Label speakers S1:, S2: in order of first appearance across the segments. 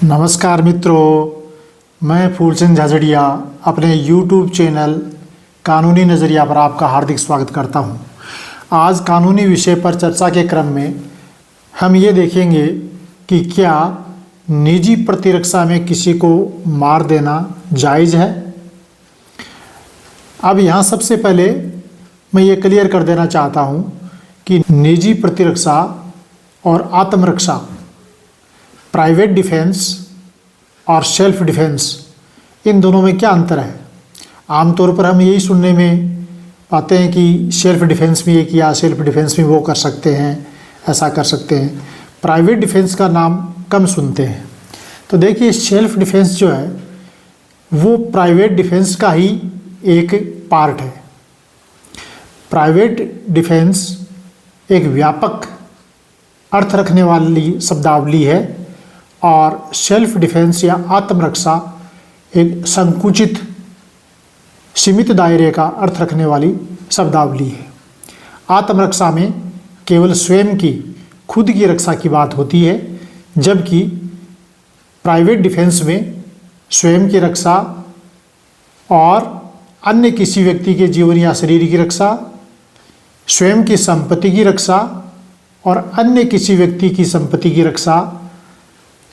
S1: नमस्कार मित्रों, मैं फूलचंद झाझड़िया अपने YouTube चैनल कानूनी नज़रिया पर आपका हार्दिक स्वागत करता हूं। आज कानूनी विषय पर चर्चा के क्रम में हम ये देखेंगे कि क्या निजी प्रतिरक्षा में किसी को मार देना जायज़ है। अब यहाँ सबसे पहले मैं ये क्लियर कर देना चाहता हूँ कि निजी प्रतिरक्षा और आत्मरक्षा, प्राइवेट डिफेंस और सेल्फ डिफेंस, इन दोनों में क्या अंतर है। आमतौर पर हम यही सुनने में पाते हैं कि सेल्फ डिफेंस में ये किया, सेल्फ डिफेंस में वो कर सकते हैं, ऐसा कर सकते हैं। प्राइवेट डिफेंस का नाम कम सुनते हैं। तो देखिए, सेल्फ डिफेंस जो है वो प्राइवेट डिफेंस का ही एक पार्ट है। प्राइवेट डिफेंस एक व्यापक अर्थ रखने वाली शब्दावली है और सेल्फ डिफेंस या आत्मरक्षा एक संकुचित सीमित दायरे का अर्थ रखने वाली शब्दावली है। आत्मरक्षा में केवल स्वयं की, खुद की रक्षा की बात होती है, जबकि प्राइवेट डिफेंस में स्वयं की रक्षा और अन्य किसी व्यक्ति के जीवन या शरीर की रक्षा, स्वयं की संपत्ति की रक्षा और अन्य किसी व्यक्ति की संपत्ति की रक्षा,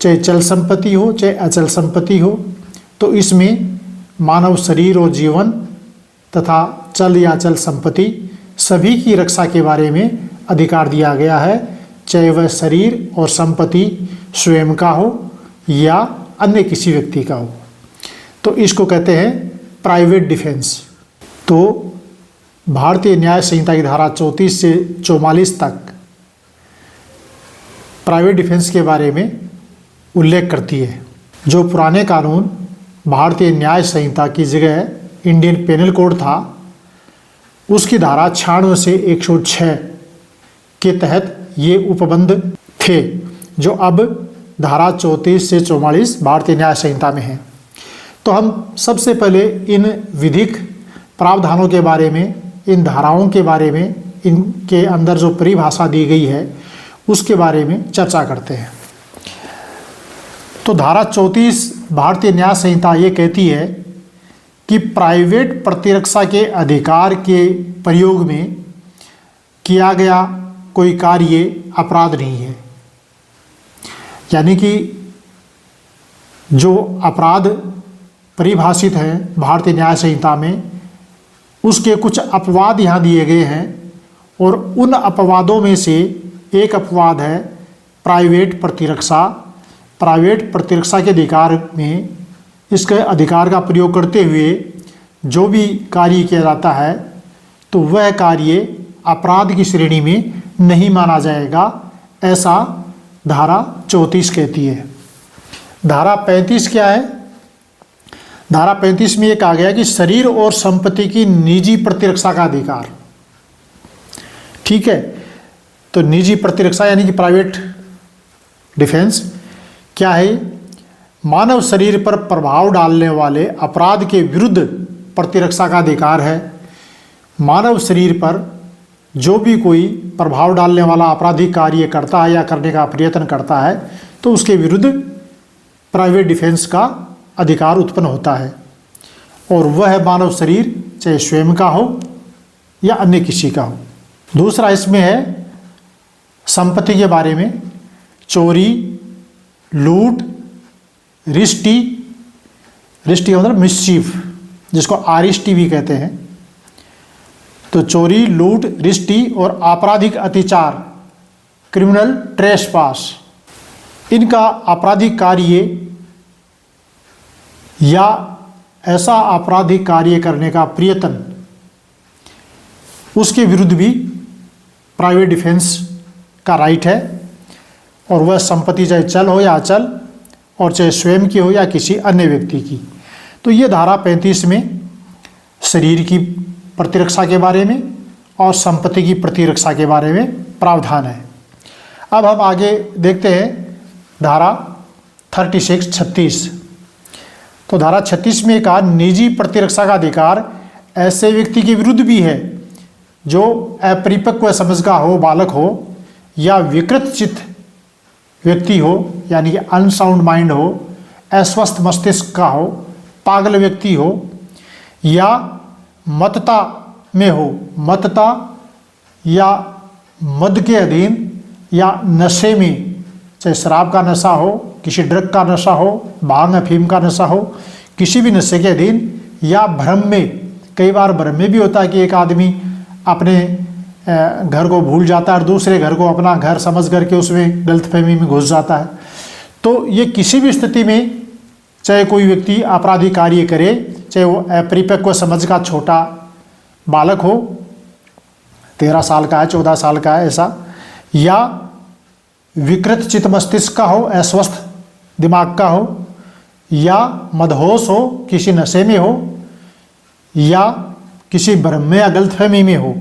S1: चाहे चल संपत्ति हो चाहे अचल संपत्ति हो, तो इसमें मानव शरीर और जीवन तथा चल या अचल संपत्ति सभी की रक्षा के बारे में अधिकार दिया गया है, चाहे वह शरीर और संपत्ति स्वयं का हो या अन्य किसी व्यक्ति का हो। तो इसको कहते हैं प्राइवेट डिफेंस। तो भारतीय न्याय संहिता की धारा 34 से 44 तक प्राइवेट डिफेंस के बारे में उल्लेख करती है। जो पुराने कानून भारतीय न्याय संहिता की जगह इंडियन पेनल कोड था, उसकी धारा 96 से 106 के तहत ये उपबंध थे, जो अब धारा 34 से 44 भारतीय न्याय संहिता में है। तो हम सबसे पहले इन विधिक प्रावधानों के बारे में, इन धाराओं के बारे में, इनके अंदर जो परिभाषा दी गई है उसके बारे में चर्चा करते हैं। तो धारा 34 भारतीय न्याय संहिता ये कहती है कि प्राइवेट प्रतिरक्षा के अधिकार के प्रयोग में किया गया कोई कार्य अपराध नहीं है। यानी कि जो अपराध परिभाषित है भारतीय न्याय संहिता में, उसके कुछ अपवाद यहाँ दिए गए हैं और उन अपवादों में से एक अपवाद है प्राइवेट प्रतिरक्षा। प्राइवेट प्रतिरक्षा के अधिकार में इसके अधिकार का प्रयोग करते हुए जो भी कार्य किया जाता है तो वह कार्य अपराध की श्रेणी में नहीं माना जाएगा, ऐसा धारा 34 कहती है। धारा 35 क्या है? धारा 35 में ये कहा गया कि शरीर और संपत्ति की निजी प्रतिरक्षा का अधिकार। ठीक है, तो निजी प्रतिरक्षा यानी कि प्राइवेट डिफेंस क्या है? मानव शरीर पर प्रभाव डालने वाले अपराध के विरुद्ध प्रतिरक्षा का अधिकार है। मानव शरीर पर जो भी कोई प्रभाव डालने वाला आपराधिक कार्य करता है या करने का प्रयत्न करता है तो उसके विरुद्ध प्राइवेट डिफेंस का अधिकार उत्पन्न होता है, और वह मानव शरीर चाहे स्वयं का हो या अन्य किसी का हो। दूसरा इसमें है संपत्ति के बारे में। चोरी, लूट, रिष्टी मतलब मिसचीफ, जिसको आरिष्टी भी कहते हैं। तो चोरी, लूट, रिष्टी और आपराधिक अत्याचार, क्रिमिनल ट्रेसपास, इनका आपराधिक कार्य या ऐसा आपराधिक कार्य करने का प्रयत्न, उसके विरुद्ध भी प्राइवेट डिफेंस का राइट है, और वह संपत्ति चाहे चल हो या अचल, और चाहे स्वयं की हो या किसी अन्य व्यक्ति की। तो ये धारा 35 में शरीर की प्रतिरक्षा के बारे में और संपत्ति की प्रतिरक्षा के बारे में प्रावधान है। अब हम आगे देखते हैं धारा 36। तो धारा 36 में कहा निजी प्रतिरक्षा का अधिकार ऐसे व्यक्ति के विरुद्ध भी है जो अपरिपक्व समझ का हो, बालक हो या विकृत चित्त व्यक्ति हो, यानी कि अनसाउंड माइंड हो, अस्वस्थ मस्तिष्क का हो, पागल व्यक्ति हो, या मतता में हो, मतता या मद के अधीन या नशे में, चाहे शराब का नशा हो, किसी ड्रग का नशा हो, भांग अफीम का नशा हो, किसी भी नशे के अधीन, या भ्रम में। कई बार भ्रम में भी होता है कि एक आदमी अपने घर को भूल जाता है और दूसरे घर को अपना घर समझ करके उसमें गलतफहमी में घुस जाता है। तो ये किसी भी स्थिति में, चाहे कोई व्यक्ति आपराधिक कार्य करे, चाहे वो अपरिपक्व समझ का छोटा बालक हो, 13 साल का है, 14 साल का है ऐसा, या विकृत चित्त मस्तिष्क का हो, अस्वस्थ दिमाग का हो, या मदहोश हो, किसी नशे में हो, या किसी भ्रम में या गलतफहमी में हो,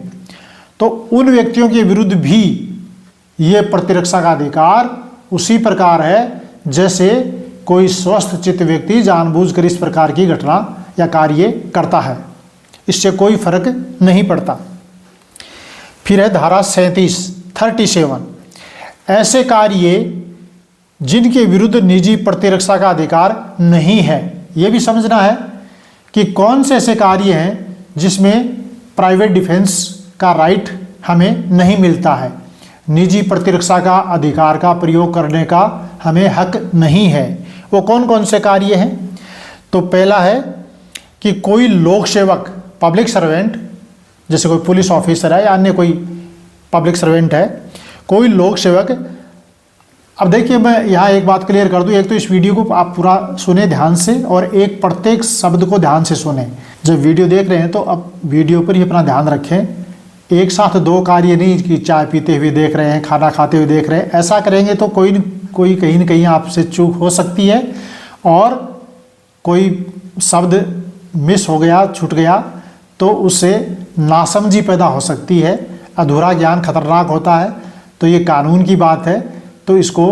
S1: तो उन व्यक्तियों के विरुद्ध भी ये प्रतिरक्षा का अधिकार उसी प्रकार है जैसे कोई स्वस्थ चित्त व्यक्ति जानबूझकर इस प्रकार की घटना या कार्य करता है। इससे कोई फर्क नहीं पड़ता। फिर है धारा 37 ऐसे कार्य जिनके विरुद्ध निजी प्रतिरक्षा का अधिकार नहीं है। यह भी समझना है कि कौन से ऐसे कार्य हैं जिसमें प्राइवेट डिफेंस का राइट हमें नहीं मिलता है, निजी प्रतिरक्षा का अधिकार का प्रयोग करने का हमें हक नहीं है। वो कौन कौन से कार्य हैं? तो पहला है कि कोई लोक सेवक, पब्लिक सर्वेंट, जैसे कोई पुलिस ऑफिसर है या अन्य कोई पब्लिक सर्वेंट है, कोई लोक सेवक। अब देखिए, मैं यहाँ एक बात क्लियर कर दूँ। एक तो इस वीडियो को आप पूरा सुने ध्यान से, और एक प्रत्येक शब्द को ध्यान से सुने। जब वीडियो देख रहे हैं तो अब वीडियो पर ही अपना ध्यान रखें। एक साथ दो कार्य नहीं कि चाय पीते हुए देख रहे हैं, खाना खाते हुए देख रहे हैं। ऐसा करेंगे तो कोई कहीं न कहीं आपसे चूक हो सकती है, और कोई शब्द मिस हो गया, छूट गया, तो उससे नासमझी पैदा हो सकती है। अधूरा ज्ञान खतरनाक होता है। तो ये कानून की बात है, तो इसको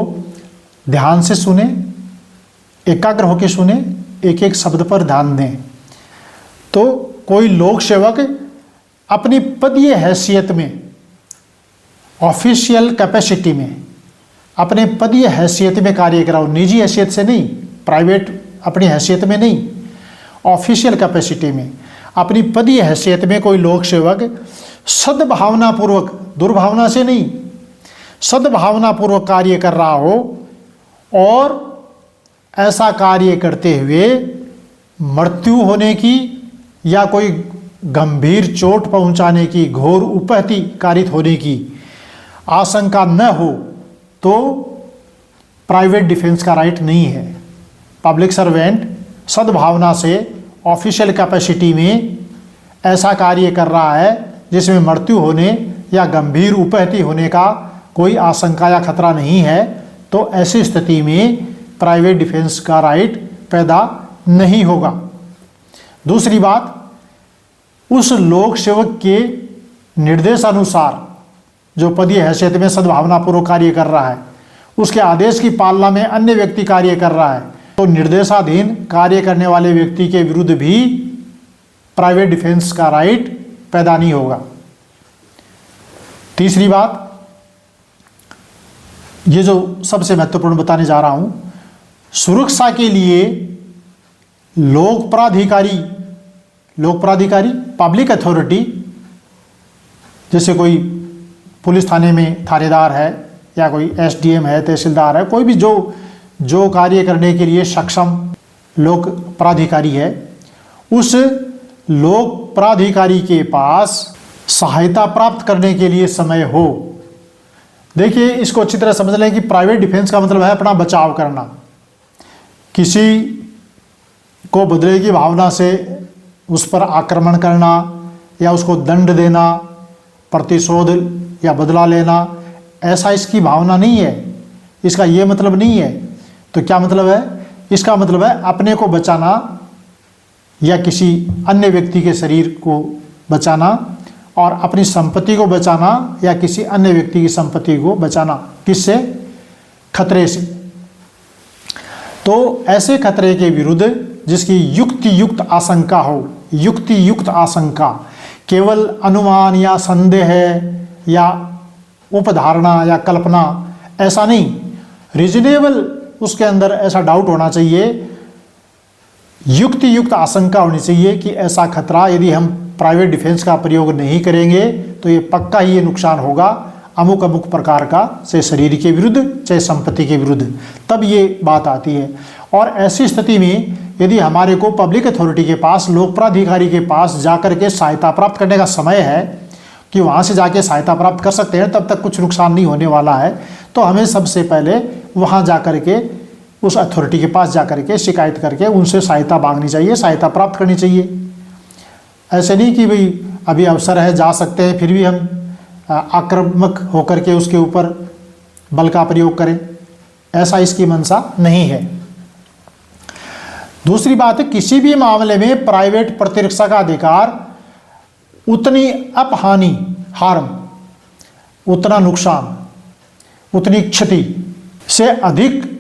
S1: ध्यान से सुने, एकाग्र होकर सुने, एक एक शब्द पर ध्यान दें। तो कोई लोक सेवक अपनी पदीय हैसियत में, ऑफिशियल कैपेसिटी में, अपने पदीय हैसियत में कार्य कराओ, निजी हैसियत से नहीं, प्राइवेट अपनी हैसियत में नहीं, ऑफिशियल कैपेसिटी में, अपनी पदीय हैसियत में कोई लोक सेवक सद्भावनापूर्वक, दुर्भावना से नहीं, सद्भावनापूर्वक कार्य कर रहा हो, और ऐसा कार्य करते हुए मृत्यु होने की या कोई गंभीर चोट पहुंचाने की, घोर उपहति कारित होने की आशंका न हो, तो प्राइवेट डिफेंस का राइट नहीं है। पब्लिक सर्वेंट सद्भावना से ऑफिशियल कैपेसिटी में ऐसा कार्य कर रहा है जिसमें मृत्यु होने या गंभीर उपहति होने का कोई आशंका या खतरा नहीं है, तो ऐसी स्थिति में प्राइवेट डिफेंस का राइट पैदा नहीं होगा। दूसरी बात, उस लोक सेवक के निर्देशानुसार जो पदीय हैसियत में सद्भावनापूर्वक कार्य कर रहा है, उसके आदेश की पालना में अन्य व्यक्ति कार्य कर रहा है, तो निर्देशाधीन कार्य करने वाले व्यक्ति के विरुद्ध भी प्राइवेट डिफेंस का राइट पैदा नहीं होगा। तीसरी बात, ये जो सबसे महत्वपूर्ण बताने जा रहा हूं, सुरक्षा के लिए लोक प्राधिकारी पब्लिक अथॉरिटी, जैसे कोई पुलिस थाने में थानेदार है या कोई एसडीएम है, तहसीलदार है, कोई भी जो कार्य करने के लिए सक्षम लोक प्राधिकारी है, उस लोक प्राधिकारी के पास सहायता प्राप्त करने के लिए समय हो। देखिए, इसको अच्छी तरह समझ लें कि प्राइवेट डिफेंस का मतलब है अपना बचाव करना, किसी को बदले की भावना से उस पर आक्रमण करना या उसको दंड देना, प्रतिशोध या बदला लेना, ऐसा इसकी भावना नहीं है। इसका ये मतलब नहीं है। तो क्या मतलब है? इसका मतलब है अपने को बचाना या किसी अन्य व्यक्ति के शरीर को बचाना, और अपनी संपत्ति को बचाना या किसी अन्य व्यक्ति की संपत्ति को बचाना। किससे? खतरे से। तो ऐसे खतरे के विरुद्ध जिसकी युक्त आशंका हो, युक्त आशंका, केवल अनुमान या संदेह या उपधारणा या कल्पना, ऐसा नहीं, रीजनेबल उसके अंदर ऐसा डाउट होना चाहिए, युक्त आशंका होनी चाहिए कि ऐसा खतरा यदि हम प्राइवेट डिफेंस का प्रयोग नहीं करेंगे तो ये पक्का ही ये नुकसान होगा अमुक अमुक प्रकार का, चाहे शरीर के विरुद्ध चाहे संपत्ति के विरुद्ध, तब ये बात आती है। और ऐसी स्थिति में यदि हमारे को पब्लिक अथॉरिटी के पास, लोक प्राधिकारी के पास जाकर के सहायता प्राप्त करने का समय है कि वहाँ से जाके सहायता प्राप्त कर सकते हैं, तब तक कुछ नुकसान नहीं होने वाला है, तो हमें सबसे पहले वहाँ जाकर के उस अथॉरिटी के पास जाकर के शिकायत करके उनसे सहायता मांगनी चाहिए, सहायता प्राप्त करनी चाहिए। ऐसे नहीं कि भाई अभी अवसर है जा सकते हैं, फिर भी हम आक्रामक होकर के उसके ऊपर बल का प्रयोग करें, ऐसा इसकी मंशा नहीं है। दूसरी बात है, किसी भी मामले में प्राइवेट प्रतिरक्षा का अधिकार उतनी अपहानि, हार्म, उतना नुकसान, उतनी क्षति से अधिक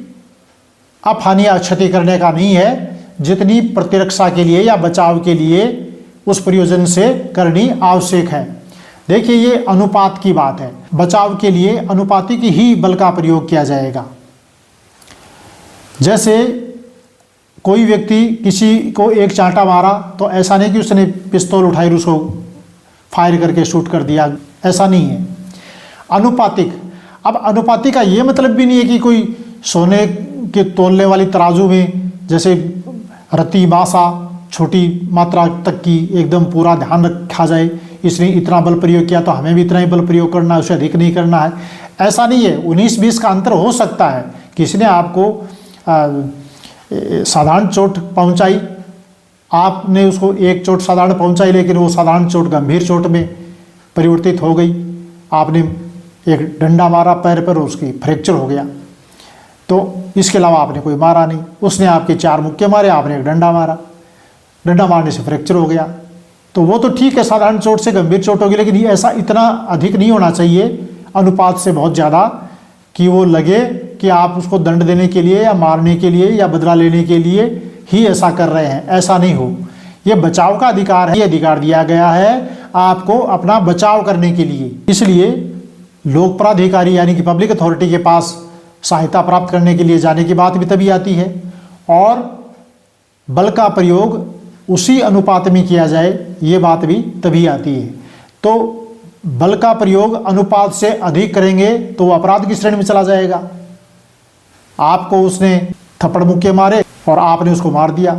S1: अपहानि या क्षति करने का नहीं है जितनी प्रतिरक्षा के लिए या बचाव के लिए उस प्रयोजन से करनी आवश्यक है। देखिए, ये अनुपात की बात है। बचाव के लिए अनुपातिक ही बल का प्रयोग किया जाएगा। जैसे कोई व्यक्ति किसी को एक चांटा मारा तो ऐसा नहीं कि उसने पिस्तौल उठाई और उसको फायर करके शूट कर दिया, ऐसा नहीं है। अनुपातिक, अब अनुपातिक का ये मतलब भी नहीं है कि कोई सोने के तोलने वाली तराजू में जैसे रत्ती मासा छोटी मात्रा तक की एकदम पूरा ध्यान रखा जाए, इसने इतना बल प्रयोग किया तो हमें भी इतना ही बल प्रयोग करना है, उससे अधिक नहीं करना है, ऐसा नहीं है। 19-20 का अंतर हो सकता है। किसी ने आपको साधारण चोट पहुंचाई, आपने उसको एक चोट साधारण पहुंचाई, लेकिन वो साधारण चोट गंभीर चोट में परिवर्तित हो गई। आपने एक डंडा मारा पैर पर, उसकी फ्रैक्चर हो गया, तो इसके अलावा आपने कोई मारा नहीं। उसने आपके 4 मुक्के मारे, आपने एक डंडा मारा, डंडा मारने से फ्रैक्चर हो गया, तो वो तो ठीक है, साधारण चोट से गंभीर चोट होगी, लेकिन ये ऐसा इतना अधिक नहीं होना चाहिए, अनुपात से बहुत ज़्यादा, कि वो लगे कि आप उसको दंड देने के लिए या मारने के लिए या बदला लेने के लिए ही ऐसा कर रहे हैं, ऐसा नहीं हो। ये बचाव का अधिकार है, ये अधिकार दिया गया है आपको अपना बचाव करने के लिए। इसलिए लोक प्राधिकारी यानी कि पब्लिक अथॉरिटी के पास सहायता प्राप्त करने के लिए जाने की बात भी तभी आती है, और बल का प्रयोग उसी अनुपात में किया जाए, ये बात भी तभी आती है। तो बल का प्रयोग अनुपात से अधिक करेंगे तो वो अपराध की श्रेणी में चला जाएगा। आपको उसने थप्पड़ मुक्के मारे और आपने उसको मार दिया,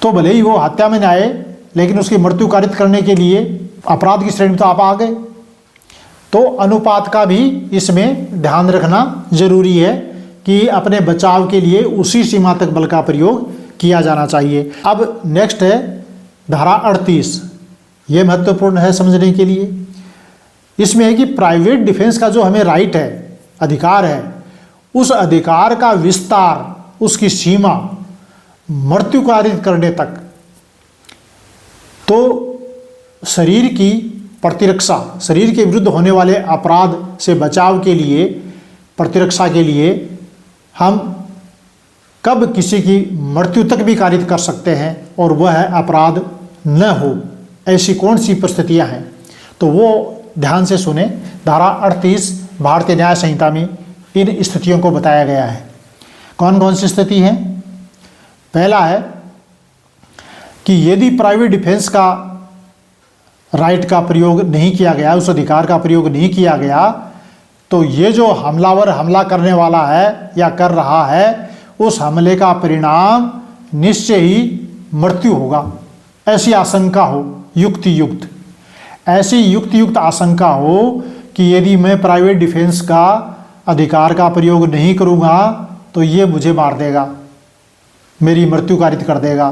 S1: तो भले ही वो हत्या में न आए, लेकिन उसकी मृत्यु कारित करने के लिए अपराध की श्रेणी में तो आप आ गए। तो अनुपात का भी इसमें ध्यान रखना जरूरी है कि अपने बचाव के लिए उसी सीमा तक बल का प्रयोग किया जाना चाहिए। अब नेक्स्ट है धारा 38, ये महत्वपूर्ण है समझने के लिए। इसमें है कि प्राइवेट डिफेंस का जो हमें राइट है, अधिकार है, उस अधिकार का विस्तार, उसकी सीमा मृत्यु कारित करने तक, तो शरीर की प्रतिरक्षा, शरीर के विरुद्ध होने वाले अपराध से बचाव के लिए, प्रतिरक्षा के लिए हम कब किसी की मृत्यु तक भी कारित कर सकते हैं और वह अपराध न हो, ऐसी कौन सी परिस्थितियां हैं, तो वो ध्यान से सुने। धारा 38 भारतीय न्याय संहिता में इन स्थितियों को बताया गया है। कौन कौन सी स्थिति है? पहला है कि यदि प्राइवेट डिफेंस का राइट का प्रयोग नहीं किया गया, उस अधिकार का प्रयोग नहीं किया गया, तो ये जो हमलावर हमला करने वाला है या कर रहा है, उस हमले का परिणाम निश्चय ही मृत्यु होगा। ऐसी आशंका हो, युक्तियुक्त, ऐसी युक्तियुक्त आशंका हो कि यदि मैं प्राइवेट डिफेंस का अधिकार का प्रयोग नहीं करूँगा तो ये मुझे मार देगा, मेरी मृत्यु कारित कर देगा,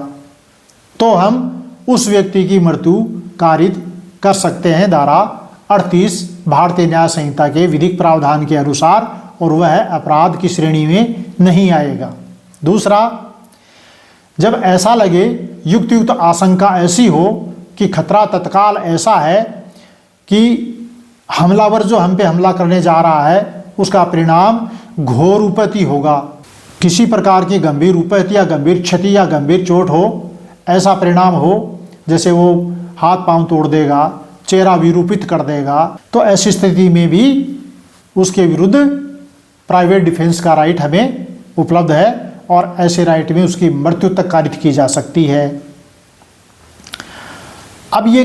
S1: तो हम उस व्यक्ति की मृत्यु कारित कर सकते हैं धारा 38 भारतीय न्याय संहिता के विधिक प्रावधान के अनुसार, और वह अपराध की श्रेणी में नहीं आएगा। दूसरा, जब ऐसा लगे, युक्तियुक्त आशंका ऐसी हो कि खतरा तत्काल ऐसा है कि हमलावर जो हम पे हमला करने जा रहा है उसका परिणाम घोर उपैती होगा, किसी प्रकार की गंभीर उपैती या गंभीर क्षति या गंभीर चोट हो, ऐसा परिणाम हो, जैसे वो हाथ पांव तोड़ देगा, चेहरा विरूपित कर देगा, तो ऐसी स्थिति में भी उसके विरुद्ध प्राइवेट डिफेंस का राइट हमें उपलब्ध है और ऐसे राइट में उसकी मृत्यु तक कारित की जा सकती है। अब ये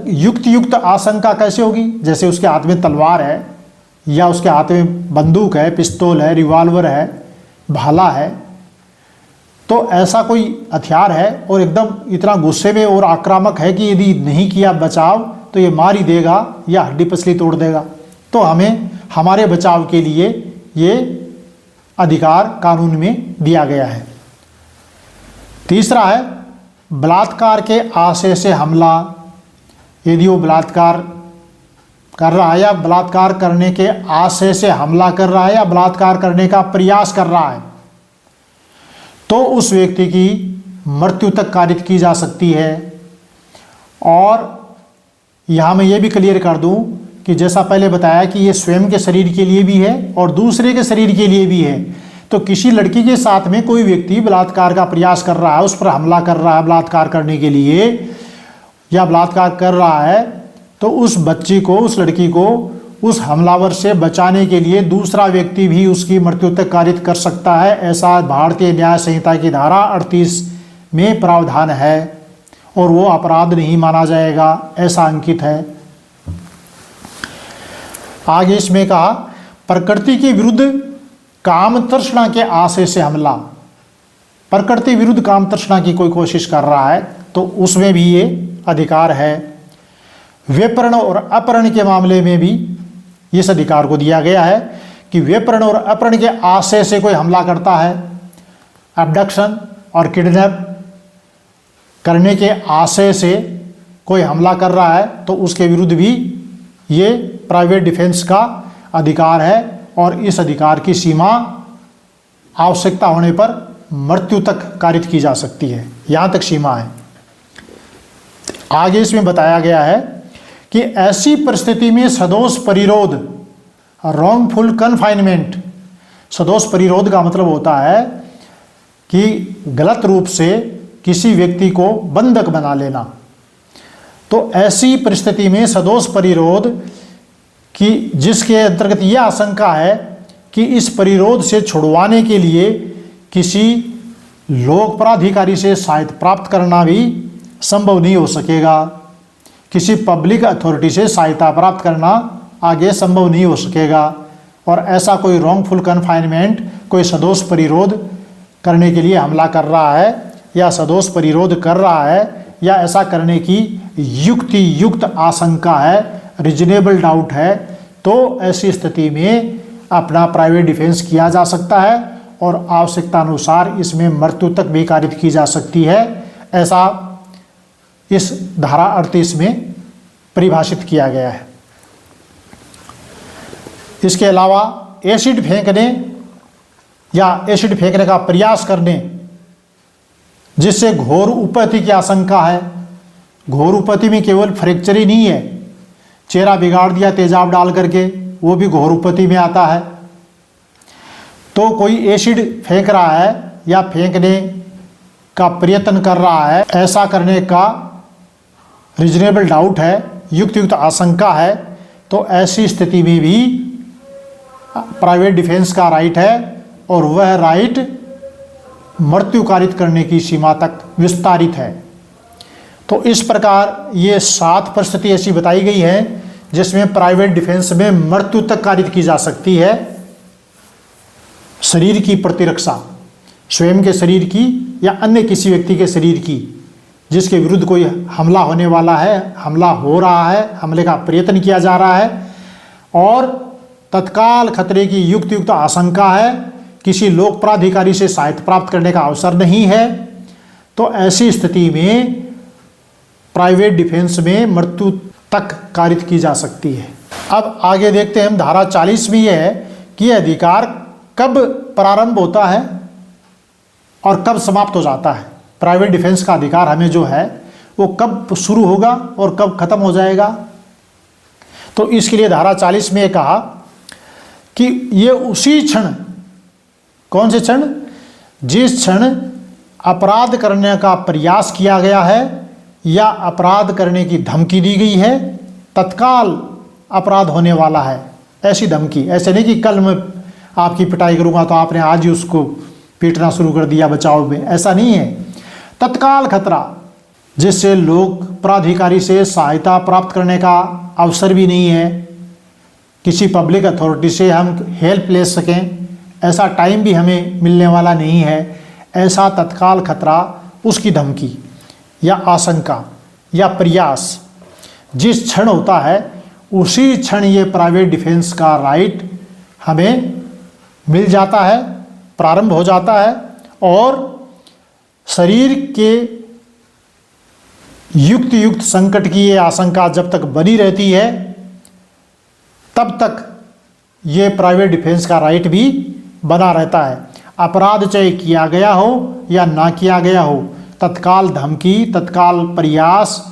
S1: युक्त आशंका कैसे होगी? जैसे उसके हाथ में तलवार है या उसके हाथ में बंदूक है, पिस्तौल है, रिवॉल्वर है, भाला है, तो ऐसा कोई हथियार है और एकदम इतना गुस्से में और आक्रामक है कि यदि नहीं किया बचाव तो ये मार ही देगा या हड्डी पसली तोड़ देगा। तो हमें हमारे बचाव के लिए ये अधिकार कानून में दिया गया है। तीसरा है बलात्कार के आशय से हमला। यदि वो बलात्कार कर रहा है या बलात्कार करने के आशय से हमला कर रहा है या बलात्कार करने का प्रयास कर रहा है, तो उस व्यक्ति की मृत्यु तक कारित की जा सकती है। और यहाँ मैं ये भी क्लियर कर दूं कि जैसा पहले बताया कि ये स्वयं के शरीर के लिए भी है और दूसरे के शरीर के लिए भी है। तो किसी लड़की के साथ में कोई व्यक्ति बलात्कार का प्रयास कर रहा है, उस पर हमला कर रहा है बलात्कार करने के लिए या बलात्कार कर रहा है, तो उस बच्ची को, उस लड़की को उस हमलावर से बचाने के लिए दूसरा व्यक्ति भी उसकी मृत्यु तक कारित कर सकता है। ऐसा भारतीय न्याय संहिता की धारा 38 में प्रावधान है और वो अपराध नहीं माना जाएगा, ऐसा अंकित है। आगे इसमें कहा प्रकृति के विरुद्ध काम तृष्णा के आशय से हमला। प्रकृति विरुद्ध काम तृष्णा की कोई कोशिश कर रहा है तो उसमें भी ये अधिकार है। व्यपरण और अपहरण के मामले में भी इस अधिकार को दिया गया है कि व्यपरण और अपहरण के आशय से कोई हमला करता है, अबडक्शन और किडनैप करने के आशय से कोई हमला कर रहा है तो उसके विरुद्ध भी ये प्राइवेट डिफेंस का अधिकार है और इस अधिकार की सीमा आवश्यकता होने पर मृत्यु तक कारित की जा सकती है। यहाँ तक सीमा है। आगे इसमें बताया गया है कि ऐसी परिस्थिति में सदोष परिरोध, रॉन्गफुल कन्फाइनमेंट। सदोष परिरोध का मतलब होता है कि गलत रूप से किसी व्यक्ति को बंधक बना लेना। तो ऐसी परिस्थिति में सदोष परिरोध कि जिसके अंतर्गत यह आशंका है कि इस परिरोध से छुड़वाने के लिए किसी लोक प्राधिकारी से सहायता प्राप्त करना भी संभव नहीं हो सकेगा। किसी पब्लिक अथॉरिटी से सहायता प्राप्त करना आगे संभव नहीं हो सकेगा। और ऐसा कोई रॉन्गफुल कन्फाइनमेंट, कोई सदोष परिरोध करने के लिए हमला कर रहा है या सदोष परिरोध कर रहा है या ऐसा करने की युक्त आशंका है, रीजनेबल डाउट है, तो ऐसी स्थिति में अपना प्राइवेट डिफेंस किया जा सकता है और आवश्यकता अनुसार इसमें मृत्यु तक भी कारित की जा सकती है। ऐसा इस धारा 38 में परिभाषित किया गया है। इसके अलावा एसिड फेंकने या एसिड फेंकने का प्रयास करने जिससे घोर उपैथी की आशंका है। घोर उपैथी में केवल फ्रैक्चर ही नहीं है, चेहरा बिगाड़ दिया तेजाब डाल करके, वो भी घोर उपैथी में आता है। तो कोई एसिड फेंक रहा है या फेंकने का प्रयत्न कर रहा है, ऐसा करने का रीजनेबल डाउट है, युक्त आशंका है, तो ऐसी स्थिति में भी प्राइवेट डिफेंस का राइट है और वह राइट मृत्यु कारित करने की सीमा तक विस्तारित है। तो इस प्रकार ये 7 परिस्थिति ऐसी बताई गई है जिसमें प्राइवेट डिफेंस में मृत्यु तक कारित की जा सकती है। शरीर की प्रतिरक्षा, स्वयं के शरीर की या अन्य किसी व्यक्ति के शरीर की जिसके विरुद्ध कोई हमला होने वाला है, हमला हो रहा है, हमले का प्रयत्न किया जा रहा है और तत्काल खतरे की युक्त आशंका है, किसी लोक प्राधिकारी से सहायता प्राप्त करने का अवसर नहीं है, तो ऐसी स्थिति में प्राइवेट डिफेंस में मृत्यु तक कारित की जा सकती है। अब आगे देखते हैं हम धारा 40 में यह है कि यह अधिकार कब प्रारंभ होता है और कब समाप्त हो जाता है। प्राइवेट डिफेंस का अधिकार हमें जो है वो कब शुरू होगा और कब खत्म हो जाएगा। तो इसके लिए धारा 40 में कहा कि ये उसी क्षण, कौन से क्षण, जिस क्षण अपराध करने का प्रयास किया गया है या अपराध करने की धमकी दी गई है, तत्काल अपराध होने वाला है, ऐसी धमकी। ऐसे नहीं कि कल मैं आपकी पिटाई करूँगा तो आपने आज ही उसको पीटना शुरू कर दिया बचाव में, ऐसा नहीं है। तत्काल खतरा, जिससे लोग प्राधिकारी से सहायता प्राप्त करने का अवसर भी नहीं है, किसी पब्लिक अथॉरिटी से हम हेल्प ले सकें, ऐसा टाइम भी हमें मिलने वाला नहीं है। ऐसा तत्काल खतरा, उसकी धमकी या आशंका या प्रयास जिस क्षण होता है उसी क्षण ये प्राइवेट डिफेंस का राइट हमें मिल जाता है, प्रारंभ हो जाता है। और शरीर के युक्त संकट की ये आशंका जब तक बनी रहती है तब तक ये प्राइवेट डिफेंस का राइट भी बना रहता है। अपराध चाहे किया गया हो या ना किया गया हो, तत्काल धमकी, तत्काल प्रयास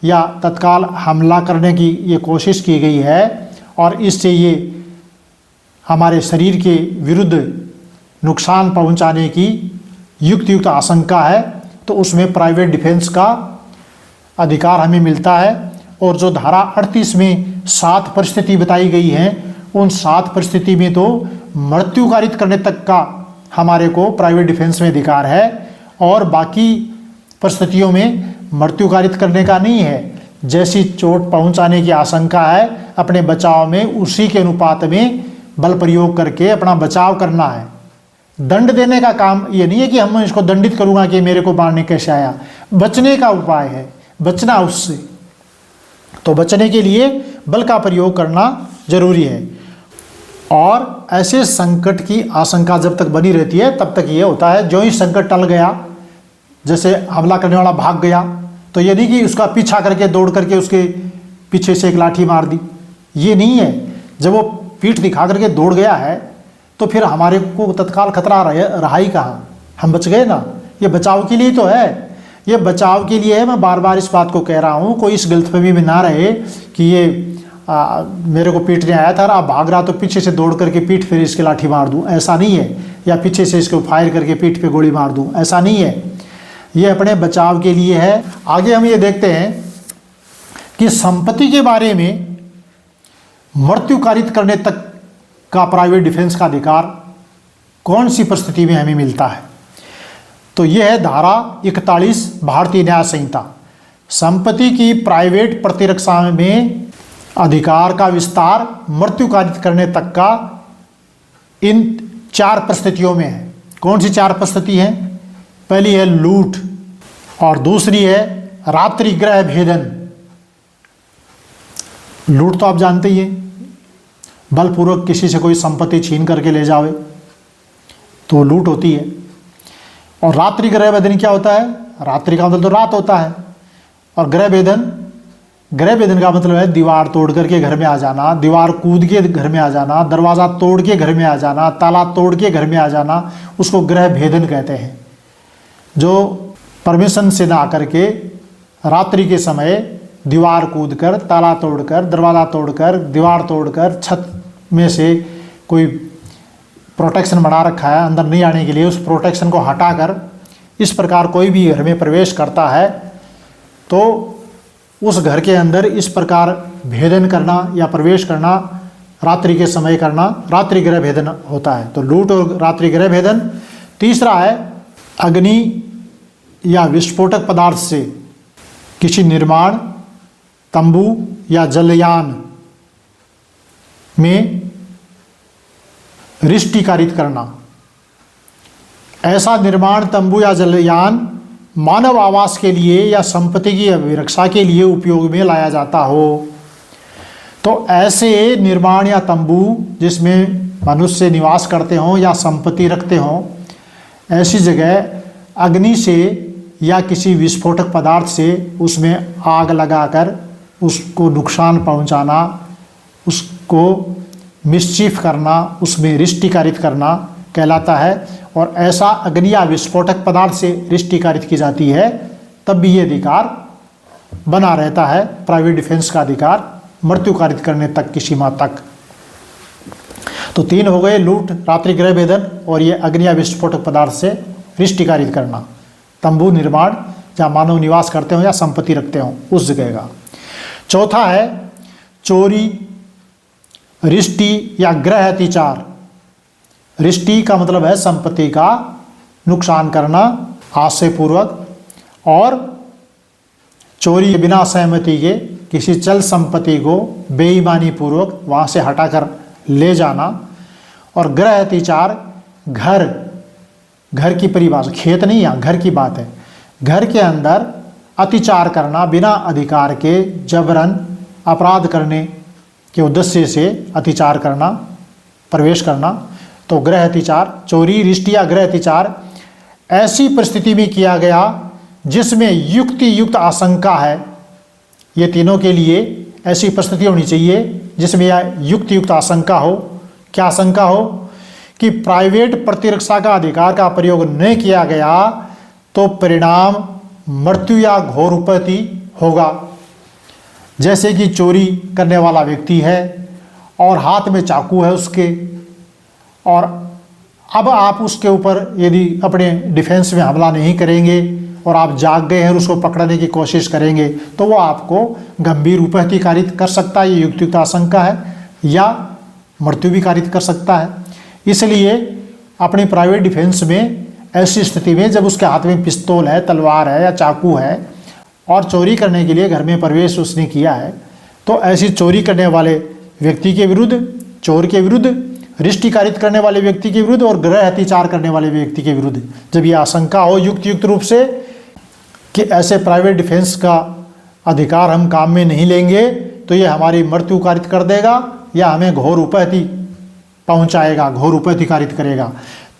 S1: या तत्काल हमला करने की ये कोशिश की गई है और इससे ये हमारे शरीर के विरुद्ध नुकसान पहुंचाने की युक्त आशंका है, तो उसमें प्राइवेट डिफेंस का अधिकार हमें मिलता है। और जो धारा 38 में 7 परिस्थिति बताई गई हैं, उन 7 परिस्थिति में तो मृत्यु कारित करने तक का हमारे को प्राइवेट डिफेंस में अधिकार है और बाकी परिस्थितियों में मृत्यु कारित करने का नहीं है। जैसी चोट पहुंचाने की आशंका है, अपने बचाव में उसी के अनुपात में बल प्रयोग करके अपना बचाव करना है। दंड देने का काम ये नहीं है कि हम इसको दंडित करूंगा कि मेरे को मारने कैसे आया, बचने का उपाय है, बचना उससे। तो बचने के लिए बल का प्रयोग करना जरूरी है। और ऐसे संकट की आशंका जब तक बनी रहती है तब तक ये होता है, जो ही संकट टल गया, जैसे हमला करने वाला भाग गया तो ये नहीं कि उसका पीछा करके दौड़ करके उसके पीछे से एक लाठी मार दी, ये नहीं है। जब वो पीठ दिखा करके दौड़ गया है तो फिर हमारे को तत्काल खतरा रहा ही कहाँ, हम बच गए ना। ये बचाव के लिए तो है, ये बचाव के लिए है। मैं बार बार इस बात को कह रहा हूँ, कोई इस गलतफहमी में ना रहे कि ये मेरे को पीटने आया था, आप भाग रहा तो पीछे से दौड़ करके पीठ फिर इसके लाठी मार दूँ, ऐसा नहीं है। या पीछे से इसको फायर करके पीठ पे गोली मार दूँ, ऐसा नहीं है। ये अपने बचाव के लिए है। आगे हम ये देखते हैं कि संपत्ति के बारे में मृत्यु कारित करने तक का प्राइवेट डिफेंस का अधिकार कौन सी परिस्थिति में हमें मिलता है। तो यह है धारा 41 भारतीय न्याय संहिता। संपत्ति की प्राइवेट प्रतिरक्षा में अधिकार का विस्तार मृत्यु कारित करने तक का इन 4 परिस्थितियों में है। कौन सी 4 परिस्थिति हैं? पहली है लूट और दूसरी है रात्रि गृह भेदन। लूट तो आप जानते ही हैं, बलपूर्वक किसी से कोई संपत्ति छीन करके ले जावे तो लूट होती है। और रात्रि गृह भेदन क्या होता है? रात्रि का मतलब तो रात होता है। और गृह भेदन का मतलब है दीवार तोड़ करके घर में आ जाना, दीवार कूद के घर में आ जाना, दरवाज़ा तोड़ के घर में आ जाना, ताला तोड़ के घर में आ जाना, उसको गृह भेदन कहते हैं। जो परमिशन से ना करके रात्रि के समय दीवार कूदकर, ताला तोड़कर, दरवाज़ा तोड़कर, दीवार तोड़कर, छत में से कोई प्रोटेक्शन बना रखा है अंदर नहीं आने के लिए, उस प्रोटेक्शन को हटाकर इस प्रकार कोई भी घर में प्रवेश करता है तो उस घर के अंदर इस प्रकार भेदन करना या प्रवेश करना, रात्रि के समय करना, रात्रि गृह भेदन होता है। तो लूट और रात्रि गृह भेदन। तीसरा है अग्नि या विस्फोटक पदार्थ से किसी निर्माण, तंबू या जलयान में रिष्टि कारित करना। ऐसा निर्माण, तंबू या जलयान मानव आवास के लिए या संपत्ति की अभिरक्षा के लिए उपयोग में लाया जाता हो। तो ऐसे निर्माण या तंबू जिसमें मनुष्य निवास करते हों या संपत्ति रखते हों, ऐसी जगह अग्नि से या किसी विस्फोटक पदार्थ से उसमें आग लगाकर उसको नुकसान पहुंचाना, उसको मिसचीफ करना, उसमें रिष्टि कारित करना कहलाता है। और ऐसा अग्नि या विस्फोटक पदार्थ से रिष्टि कारित की जाती है तब भी ये अधिकार बना रहता है, प्राइवेट डिफेंस का अधिकार मृत्यु कारित करने तक की सीमा तक। तो 3 हो गए, लूट, रात्रि गृह भेदन और ये अग्नि या विस्फोटक पदार्थ से रिष्टि कारित करना। तंबू निर्माण जहाँ मानव निवास करते हो या संपत्ति रखते हो उस जगह का। चौथा है चोरी, रिष्टि या गृह अतिचार। रिष्टि का मतलब है संपत्ति का नुकसान करना आशयपूर्वक, और चोरी बिना सहमति के किसी चल संपत्ति को बेईमानी पूर्वक वहाँ से हटाकर ले जाना। और गृह अतिचार, घर की परिभाषा, खेत नहीं, यहाँ घर की बात है, घर के अंदर अतिचार करना, बिना अधिकार के जबरन अपराध करने के उद्देश्य से अतिचार करना, प्रवेश करना, तो गृह अतिचार। चोरी, रिष्टि या गृह अतिचार ऐसी परिस्थिति में किया गया जिसमें युक्त आशंका है। ये तीनों के लिए ऐसी परिस्थिति होनी चाहिए जिसमें यह युक्त आशंका हो। क्या आशंका हो? कि प्राइवेट प्रतिरक्षा का अधिकार का प्रयोग नहीं किया गया तो परिणाम मृत्यु या घोर उपैती होगा। जैसे कि चोरी करने वाला व्यक्ति है और हाथ में चाकू है उसके, और अब आप उसके ऊपर यदि अपने डिफेंस में हमला नहीं करेंगे और आप जाग गए हैं और उसको पकड़ने की कोशिश करेंगे तो वो आपको गंभीर उपैती कारित कर सकता है, ये युक्त आशंका है, या मृत्यु भी कारित कर सकता है। इसलिए अपनी प्राइवेट डिफेंस में ऐसी स्थिति में जब उसके हाथ में पिस्तौल है, तलवार है या चाकू है और चोरी करने के लिए घर में प्रवेश उसने किया है, तो ऐसी चोरी करने वाले व्यक्ति के विरुद्ध, चोर के विरुद्ध, रिष्टि कारित करने वाले व्यक्ति के विरुद्ध और गृह अतिचार करने वाले व्यक्ति के विरुद्ध जब यह आशंका हो युक्त रूप से कि ऐसे प्राइवेट डिफेंस का अधिकार हम काम में नहीं लेंगे तो ये हमारी मृत्यु कारित कर देगा या हमें घोर उपैती पहुंचाएगा, घोर उपैती कारित करेगा,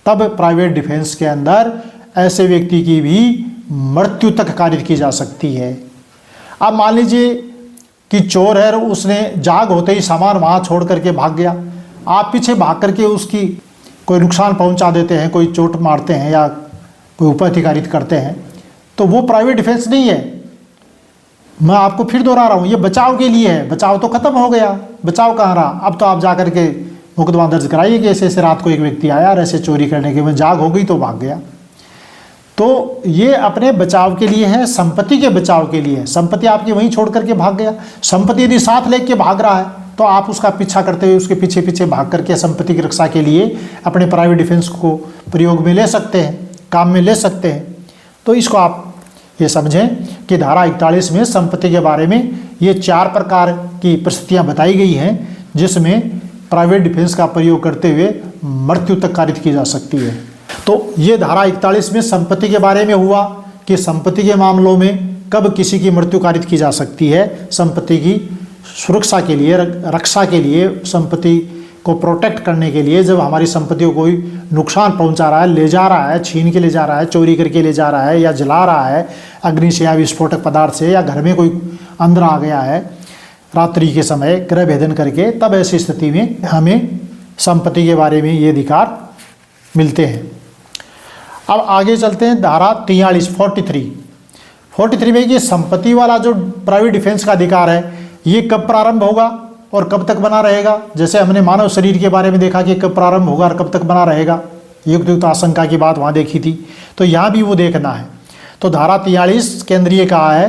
S1: तब प्राइवेट डिफेंस के अंदर ऐसे व्यक्ति की भी मृत्यु तक कारित की जा सकती है। अब मान लीजिए कि चोर है और उसने जाग होते ही सामान वहाँ छोड़ करके भाग गया, आप पीछे भाग करके उसकी कोई नुकसान पहुंचा देते हैं, कोई चोट मारते हैं या कोई उपैती कारित करते हैं, तो वो प्राइवेट डिफेंस नहीं है। मैं आपको फिर दोहरा रहा हूँ, ये बचाव के लिए है। बचाव तो खत्म हो गया, बचाव कहाँ रहा? अब तो आप जा करके मुकदमा दर्ज कराइए कि ऐसे ऐसे रात को एक व्यक्ति आया और ऐसे चोरी करने के में जाग हो गई तो भाग गया। तो ये अपने बचाव के लिए है, संपत्ति के बचाव के लिए है। संपत्ति आपकी वहीं छोड़ करके भाग गया, संपत्ति यदि साथ लेके भाग रहा है तो आप उसका पीछा करते हुए उसके पीछे पीछे भाग करके संपत्ति की रक्षा के लिए अपने प्राइवेट डिफेंस को प्रयोग में ले सकते हैं, काम में ले सकते हैं। तो इसको आप ये समझें कि धारा 41 में संपत्ति के बारे में ये 4 प्रकार की परिस्थितियाँ बताई गई हैं जिसमें प्राइवेट डिफेंस का प्रयोग करते हुए मृत्यु तक कारित की जा सकती है। तो ये धारा 41 में संपत्ति के बारे में हुआ कि संपत्ति के मामलों में कब किसी की मृत्यु कारित की जा सकती है। संपत्ति की सुरक्षा के लिए, रक्षा के लिए, संपत्ति को प्रोटेक्ट करने के लिए, जब हमारी संपत्ति को कोई नुकसान पहुंचा रहा है, ले जा रहा है, छीन के ले जा रहा है, चोरी करके ले जा रहा है या जला रहा है अग्नि से या विस्फोटक पदार्थ से, या घर में कोई अंदर आ गया है रात्रि के समय गृह भेदन करके, तब ऐसी स्थिति में हमें संपत्ति के बारे में ये अधिकार मिलते हैं। अब आगे चलते हैं धारा 43 में ये संपत्ति वाला जो प्राइवेट डिफेंस का अधिकार है ये कब प्रारंभ होगा और कब तक बना रहेगा। जैसे हमने मानव शरीर के बारे में देखा कि कब प्रारंभ होगा और कब तक बना रहेगा, युक्त आशंका की बात वहाँ देखी थी, तो यहाँ भी वो देखना है। तो धारा 43 केंद्रीय कहा है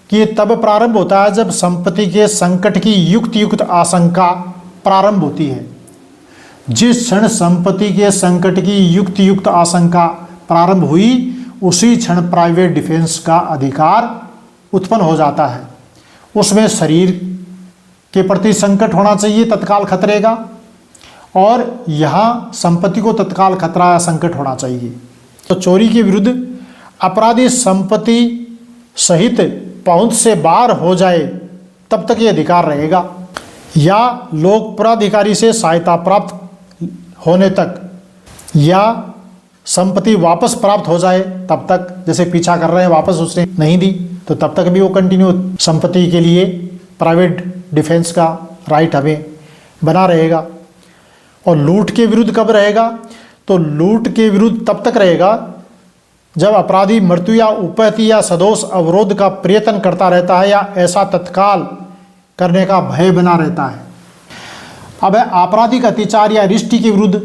S1: कि ये तब प्रारंभ होता है जब संपत्ति के संकट की युक्त आशंका प्रारंभ होती है। जिस क्षण संपत्ति के संकट की युक्त आशंका प्रारंभ हुई उसी क्षण प्राइवेट डिफेंस का अधिकार उत्पन्न हो जाता है। उसमें शरीर के प्रति संकट होना चाहिए तत्काल खतरे का, और यहाँ संपत्ति को तत्काल खतरा या संकट होना चाहिए। तो चोरी के विरुद्ध अपराधी संपत्ति सहित पहुंच से बाहर हो जाए तब तक ये अधिकार रहेगा, या लोक प्राधिकारी से सहायता प्राप्त होने तक, या संपत्ति वापस प्राप्त हो जाए तब तक। जैसे पीछा कर रहे हैं, वापस उसने नहीं दी तो तब तक भी वो कंटिन्यू संपत्ति के लिए प्राइवेट डिफेंस का राइट हमें बना रहेगा। और लूट के विरुद्ध कब रहेगा? तो लूट के विरुद्ध तब तक रहेगा जब अपराधी मृत्यु या उपैती या सदोष अवरोध का प्रयत्न करता रहता है या ऐसा तत्काल करने का भय बना रहता है। अब है आपराधिक अत्याचार या रिष्टि के विरुद्ध,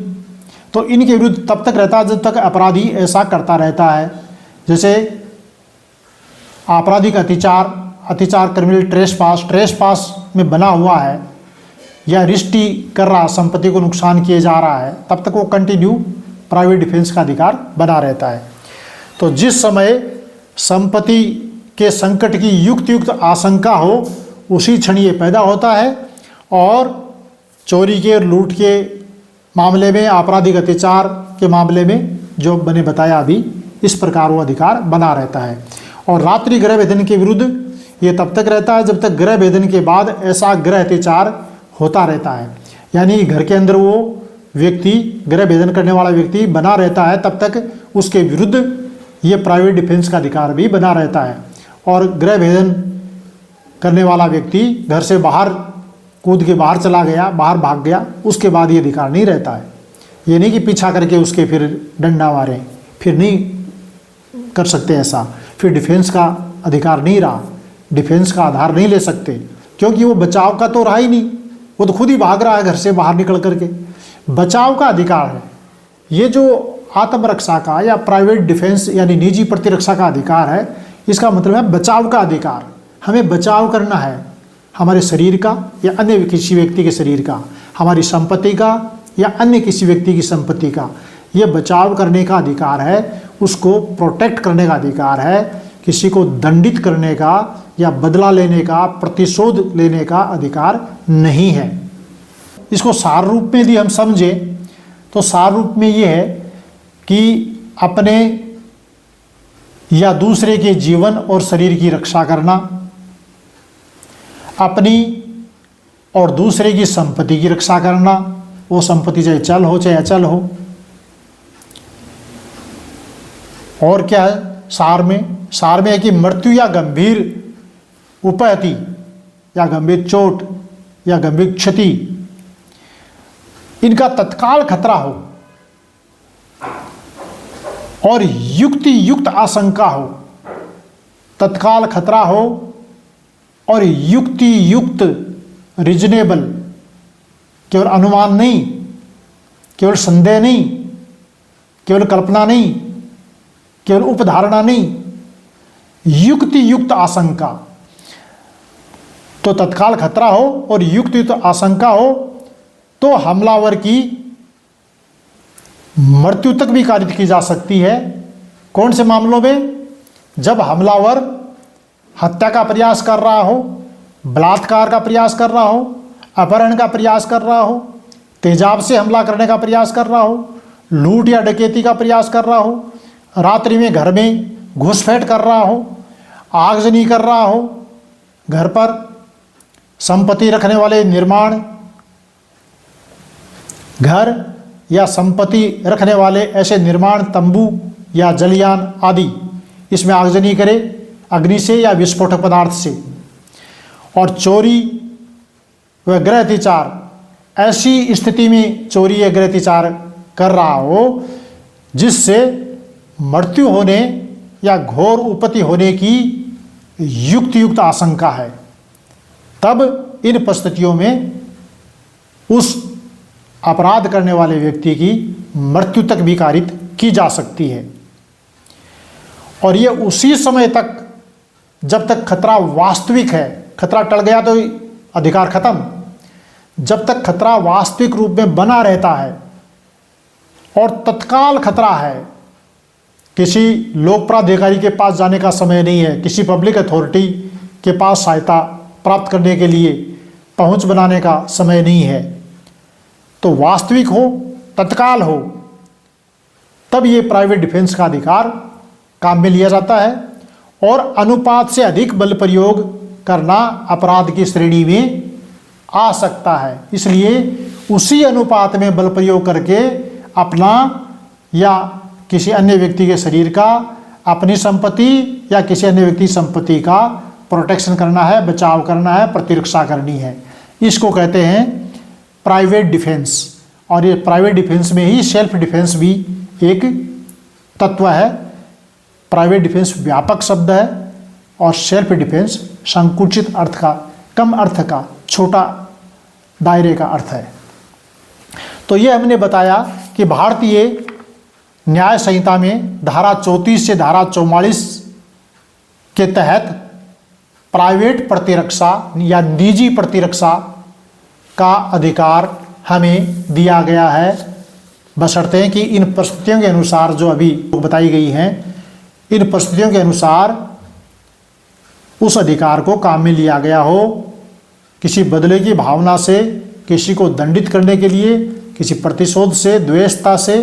S1: तो इनके विरुद्ध तब तक रहता है जब तक अपराधी ऐसा करता रहता है। जैसे आपराधिक अत्याचार क्रिमिनल ट्रेसपास में बना हुआ है, या रिश्ती कर रहा, संपत्ति को नुकसान किए जा रहा है, तब तक वो कंटिन्यू प्राइवेट डिफेंस का अधिकार बना रहता है। तो जिस समय संपत्ति के संकट की युक्त आशंका हो उसी क्षण ये पैदा होता है और चोरी के, लूट के मामले में, आपराधिक अत्याचार के मामले में जो मैंने बताया अभी, इस प्रकार वो अधिकार बना रहता है। और रात्रि गृह भेदन के विरुद्ध ये तब तक रहता है जब तक गृह भेदन के बाद ऐसा गृह अत्याचार होता रहता है, यानी घर के अंदर वो व्यक्ति, गृह भेदन करने वाला व्यक्ति बना रहता है, तब तक उसके विरुद्ध ये प्राइवेट डिफेंस का अधिकार भी बना रहता है। और गृह भेदन करने वाला व्यक्ति घर से बाहर कूद के बाहर चला गया, बाहर भाग गया, उसके बाद ये अधिकार नहीं रहता है। ये नहीं कि पीछा करके उसके फिर डंडा मारें, फिर नहीं कर सकते ऐसा, फिर डिफेंस का अधिकार नहीं रहा, डिफेंस का आधार नहीं ले सकते, क्योंकि वो बचाव का तो रहा ही नहीं, वो तो खुद ही भाग रहा है घर से बाहर निकल करके। बचाव का अधिकार है। ये जो आत्मरक्षा का या प्राइवेट डिफेंस यानी निजी प्रतिरक्षा का अधिकार है, इसका मतलब है बचाव का अधिकार। हमें बचाव करना है हमारे शरीर का या अन्य किसी व्यक्ति के शरीर का, हमारी संपत्ति का या अन्य किसी व्यक्ति की संपत्ति का। ये बचाव करने का अधिकार है, उसको प्रोटेक्ट करने का अधिकार है। किसी को दंडित करने का या बदला लेने का, प्रतिशोध लेने का अधिकार नहीं है। इसको सार रूप में यदि हम समझें तो सार रूप में ये है कि अपने या दूसरे के जीवन और शरीर की रक्षा करना, अपनी और दूसरे की संपत्ति की रक्षा करना, वो संपत्ति चाहे चल हो चाहे अचल हो। और क्या है सार में? सार में है कि मृत्यु या गंभीर उपहति या गंभीर चोट या गंभीर क्षति, इनका तत्काल खतरा हो और युक्त आशंका हो, तत्काल खतरा हो और युक्त रीजनेबल, केवल अनुमान नहीं, केवल संदेह नहीं, केवल कल्पना नहीं, केवल उपधारणा नहीं, युक्त आशंका। तो तत्काल खतरा हो और युक्त आशंका हो तो हमलावर की मृत्यु तक भी कारित की जा सकती है। कौन से मामलों में? जब हमलावर हत्या का प्रयास कर रहा हो, बलात्कार का प्रयास कर रहा हो, अपहरण का प्रयास कर रहा हो, तेजाब से हमला करने का प्रयास कर रहा हो, लूट या डकैती का प्रयास कर रहा हो, रात्रि में घर में घुसपैठ कर रहा हो, आगजनी कर रहा हो, घर पर संपत्ति रखने वाले निर्माण घर या संपत्ति रखने वाले ऐसे निर्माण तंबू या जलयान आदि, इसमें आगजनी करे अग्नि से या विस्फोटक पदार्थ से। और चोरी व गृह अत्याचार, ऐसी स्थिति में चोरी या गृह अत्याचार कर रहा हो जिससे मृत्यु होने या घोर उपति होने की युक्त आशंका है, तब इन परिस्थितियों में उस अपराध करने वाले व्यक्ति की मृत्यु तक भी कारित की जा सकती है। और ये उसी समय तक जब तक खतरा वास्तविक है, खतरा टल गया तो अधिकार खत्म, जब तक खतरा वास्तविक रूप में बना रहता है और तत्काल खतरा है, किसी लोक प्राधिकारी के पास जाने का समय नहीं है, किसी पब्लिक अथॉरिटी के पास सहायता प्राप्त करने के लिए पहुंच बनाने का समय नहीं है, तो वास्तविक हो, तत्काल हो, तब ये प्राइवेट डिफेंस का अधिकार काम में लिया जाता है। और अनुपात से अधिक बल प्रयोग करना अपराध की श्रेणी में आ सकता है, इसलिए उसी अनुपात में बल प्रयोग करके अपना या किसी अन्य व्यक्ति के शरीर का, अपनी संपत्ति या किसी अन्य व्यक्ति की संपत्ति का प्रोटेक्शन करना है, बचाव करना है, प्रतिरक्षा करनी है। इसको कहते हैं प्राइवेट डिफेंस। और ये प्राइवेट डिफेंस में ही सेल्फ डिफेंस भी एक तत्व है। प्राइवेट डिफेंस व्यापक शब्द है और सेल्फ डिफेंस संकुचित अर्थ का, कम अर्थ का, छोटा दायरे का अर्थ है। तो ये हमने बताया कि भारतीय न्याय संहिता में धारा 34 से धारा 44 के तहत प्राइवेट प्रतिरक्षा या निजी प्रतिरक्षा का अधिकार हमें दिया गया है, बशर्ते कि इन परिस्थितियों के अनुसार जो अभी बताई गई हैं, इन परिस्थितियों के अनुसार उस अधिकार को काम में लिया गया हो। किसी बदले की भावना से, किसी को दंडित करने के लिए, किसी प्रतिशोध से, द्वेषता से,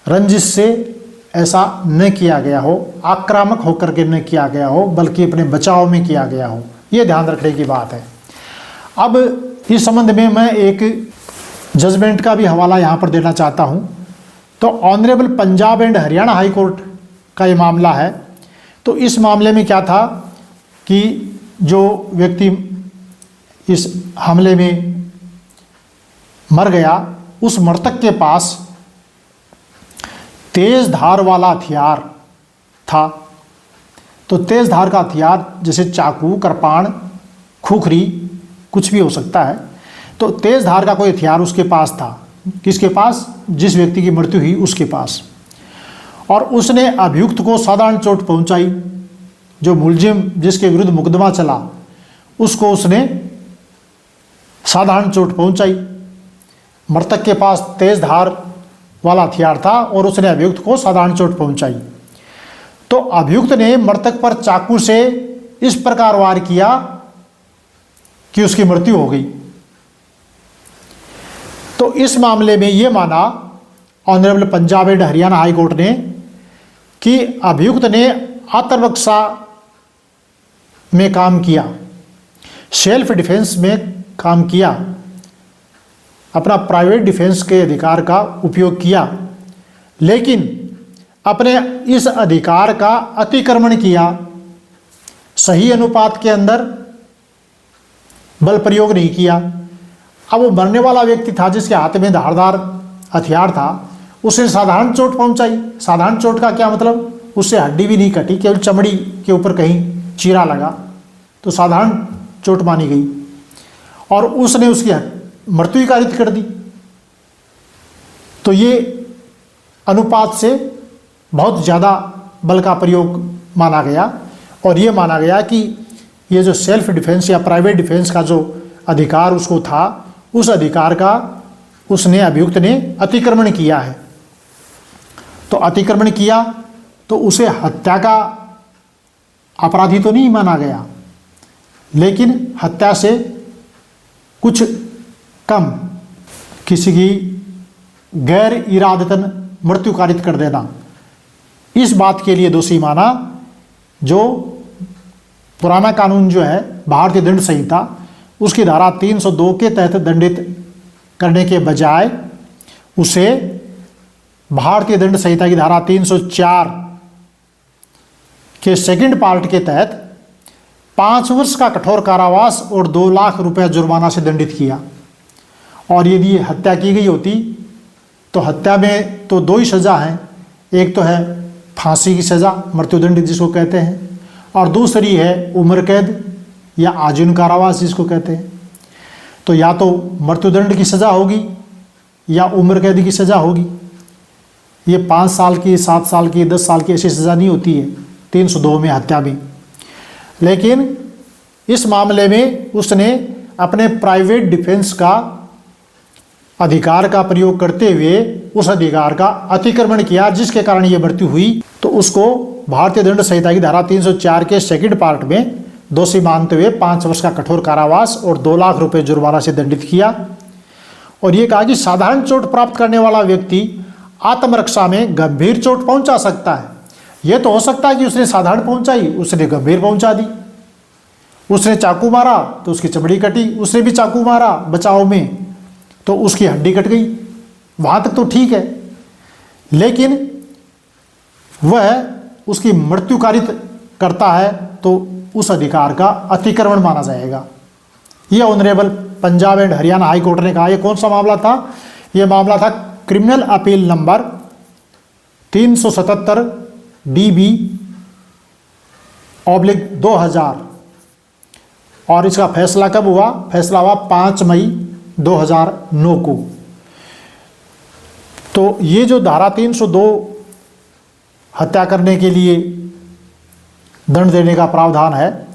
S1: रंजिश से ऐसा न किया गया हो, आक्रामक होकर के न किया गया हो, बल्कि अपने बचाव में किया गया हो। ये ध्यान रखने की बात है। अब इस संबंध में मैं एक जजमेंट का भी हवाला यहाँ पर देना चाहता हूँ। तो honourable Punjab and Haryana high court का ये मामला है। तो इस मामले में क्या था कि जो व्यक्ति इस हमले में मर गया, उस मृतक के पास तेज धार वाला हथियार था। तो तेज धार का हथियार जैसे चाकू, कृपाण, खुखरी कुछ भी हो सकता है। तो तेज धार का कोई हथियार उसके पास था। किसके पास? जिस व्यक्ति की मृत्यु हुई उसके पास। और उसने अभियुक्त को साधारण चोट पहुंचाई। जो मुलजिम जिसके विरुद्ध मुकदमा चला उसको उसने साधारण चोट पहुंचाई। मृतक के पास तेज धार वाला हथियार था और उसने अभियुक्त को साधारण चोट पहुंचाई। तो अभियुक्त ने मृतक पर चाकू से इस प्रकार वार किया कि उसकी मृत्यु हो गई। तो इस मामले में यह माना honourable Punjab and Haryana high court ने कि अभियुक्त ने आत्मरक्षा में काम किया, सेल्फ डिफेंस में काम किया, अपना प्राइवेट डिफेंस के अधिकार का उपयोग किया, लेकिन अपने इस अधिकार का अतिक्रमण किया। सही अनुपात के अंदर बल प्रयोग नहीं किया। अब वो मरने वाला व्यक्ति था जिसके हाथ में धारदार हथियार था, उसने साधारण चोट पहुंचाई। साधारण चोट का क्या मतलब? उससे हड्डी भी नहीं कटी, केवल चमड़ी के ऊपर कहीं चीरा लगा, तो साधारण चोट मानी गई और उसने उसकी मृत्यु कारित कर दी। तो ये अनुपात से बहुत ज़्यादा बल का प्रयोग माना गया और ये माना गया कि ये जो सेल्फ डिफेंस या प्राइवेट डिफेंस का जो अधिकार उसको था, उस अधिकार का उसने अभियुक्त ने अतिक्रमण किया है। तो अतिक्रमण किया तो उसे हत्या का अपराधी तो नहीं माना गया, लेकिन हत्या से कुछ कम, किसी की गैर इरादतन मृत्यु कारित कर देना, इस बात के लिए दोषी माना। जो पुराना कानून जो है भारतीय दंड संहिता, उसकी धारा 302 के तहत दंडित करने के बजाय उसे भारतीय दंड संहिता की धारा 304 के सेकंड पार्ट के तहत 5 वर्ष का कठोर कारावास और 2 लाख रुपए जुर्माना से दंडित किया। और यदि हत्या की गई होती तो हत्या में तो 2 ही सज़ा हैं, एक तो है फांसी की सज़ा, मृत्युदंड जिसको कहते हैं, और दूसरी है उम्र कैद या आजीवन कारावास जिसको कहते हैं। तो या तो मृत्युदंड की सज़ा होगी या उम्र कैद की सज़ा होगी। ये 5 साल की, 7 साल की, 10 साल की ऐसी सज़ा नहीं होती है 302 में, हत्या में। लेकिन इस मामले में उसने अपने प्राइवेट डिफेंस का अधिकार का प्रयोग करते हुए उस अधिकार का अतिक्रमण किया, जिसके कारण ये मृत्यु हुई। तो उसको भारतीय दंड संहिता की धारा 304 के सेकंड पार्ट में दोषी मानते हुए 5 वर्ष का कठोर कारावास और 2 लाख रुपए जुर्माना से दंडित किया। और ये कहा कि साधारण चोट प्राप्त करने वाला व्यक्ति आत्मरक्षा में गंभीर चोट पहुंचा सकता है। यह तो हो सकता है कि उसने साधारण पहुंचाई, उसने गंभीर पहुंचा दी। उसने चाकू मारा तो उसकी चमड़ी कटी, उसने भी चाकू मारा बचाव में तो उसकी हड्डी कट गई, वहां तक तो ठीक है, लेकिन वह उसकी मृत्यु कारित करता है तो उस अधिकार का अतिक्रमण माना जाएगा। यह honourable Punjab and Haryana high court ने कहा। यह कौन सा मामला था? यह मामला था क्रिमिनल अपील नंबर 377 DB/2000। और इसका फैसला कब हुआ? फैसला हुआ 5 मई 2009 को। तो ये जो धारा 302 हत्या करने के लिए दंड देने का प्रावधान है,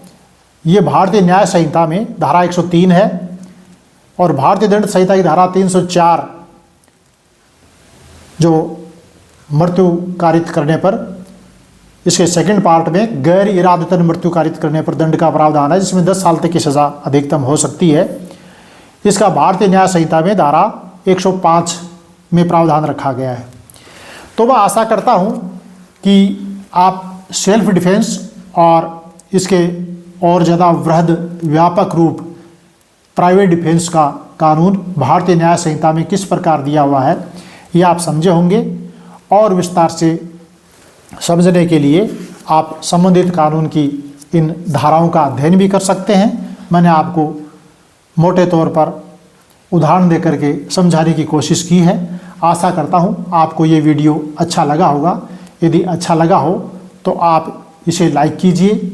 S1: ये भारतीय न्याय संहिता में धारा 103 है और भारतीय दंड संहिता की धारा 304 जो मृत्यु कारित करने पर, इसके सेकंड पार्ट में गैर इरादतन मृत्यु कारित करने पर दंड का प्रावधान है, जिसमें 10 साल तक की सज़ा अधिकतम हो सकती है। इसका भारतीय न्याय संहिता में धारा 105 में प्रावधान रखा गया है। तो मैं आशा करता हूँ कि आप सेल्फ डिफेंस और इसके और ज़्यादा वृहद व्यापक रूप प्राइवेट डिफेंस का कानून भारतीय न्याय संहिता में किस प्रकार दिया हुआ है ये आप समझे होंगे, और विस्तार से समझने के लिए आप संबंधित कानून की इन धाराओं का अध्ययन भी कर सकते हैं। मैंने आपको मोटे तौर पर उदाहरण देकर के समझाने की कोशिश की है। आशा करता हूँ आपको ये वीडियो अच्छा लगा होगा। यदि अच्छा लगा हो तो आप इसे लाइक कीजिए,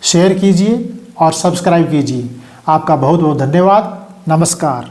S1: शेयर कीजिए और सब्सक्राइब कीजिए। आपका बहुत बहुत धन्यवाद। नमस्कार।